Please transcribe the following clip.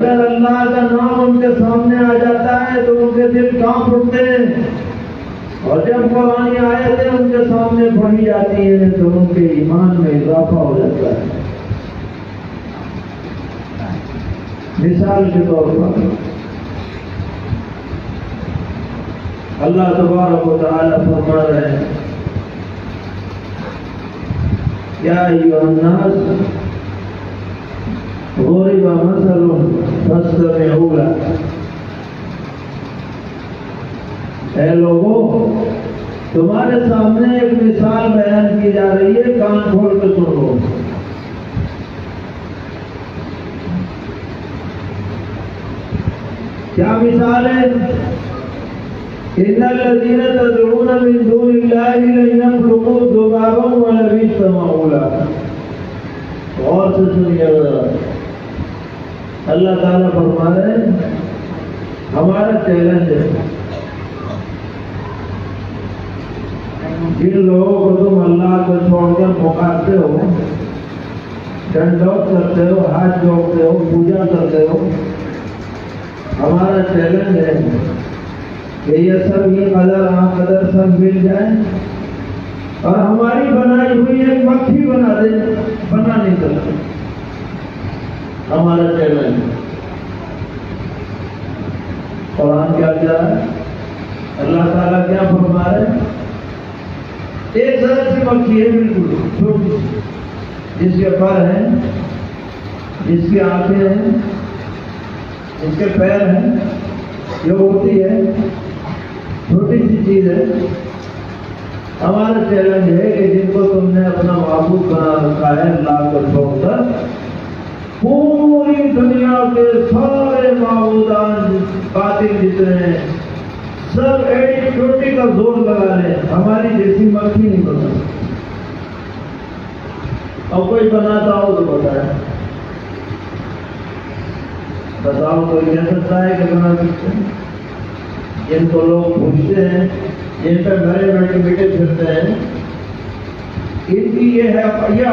اگر اللہ کا نام ان کے سامنے آ جاتا ہے تو ان کے دل کانپ اٹھتے ہیں، اور جب قرآن آیتیں ان کے سامنے پڑھی جاتی ہیں تو ان کے ایمان میں اضافہ ہو جاتا ہے۔ مثال کے طور پر اللہ تبارک و تعالی فرما رہے ہیں، یا ایھا الناس ضرب مثل فاستمعوا له، اے لوگوں تمہارے سامنے ایک مثال بیان کی جا رہی ہے، کان کھول کے سنو۔ کیا مثال ہے؟ ان الذين تدعون من دون الله لن يخلقوا ذبابا ولو اجتمعوا له۔ غور سے سنیے گا، اللہ تعالیٰ فرما رہے ہیں ہمارا چیلنج ہے، جن لوگوں کو تم اللہ کو چھوڑ کر پکارتے ہو، ڈنڈوت کرتے ہو، ہاتھ جوڑتے ہو، پوجا کرتے ہو، ہمارا چیلنج ہے کہ یہ سب یہ قدر سب مل جائیں اور ہماری بنائی ہوئی ایک مکھی بنا دے، بنا نہیں سکتے۔ ہمارا چیلنج قرآن کیا کہہ رہا ہے، اللہ تعالیٰ کیا فرما رہے ہیں؟ ایک ذرا سی مکھی ہے، بالکل چھوٹی، جس کے پر ہیں، جس کی آنکھیں ہیں، جس کے پیر ہیں، جو ہوتی ہے چھوٹی سی چیز ہے۔ ہمارا چیلنج ہے کہ جن کو تم نے اپنا معبود بنا رکھا ہے اللہ کو چھوڑ کر، پوری دنیا کے سارے معبودان باطل جتنے ہیں سب ایڈی چوٹی کا زور لگا لیں، ہماری جیسی مکھی نہیں بنا۔ اور کوئی بناتا ہو تو بتاؤ کوئی کہہ سکتا ہے کہ بنا سکتے ہیں؟ جن کو لوگ پوچھتے ہیں، جن پہ گھرے بیٹھے پھرتے ہیں، ان کی یہ ہے یہ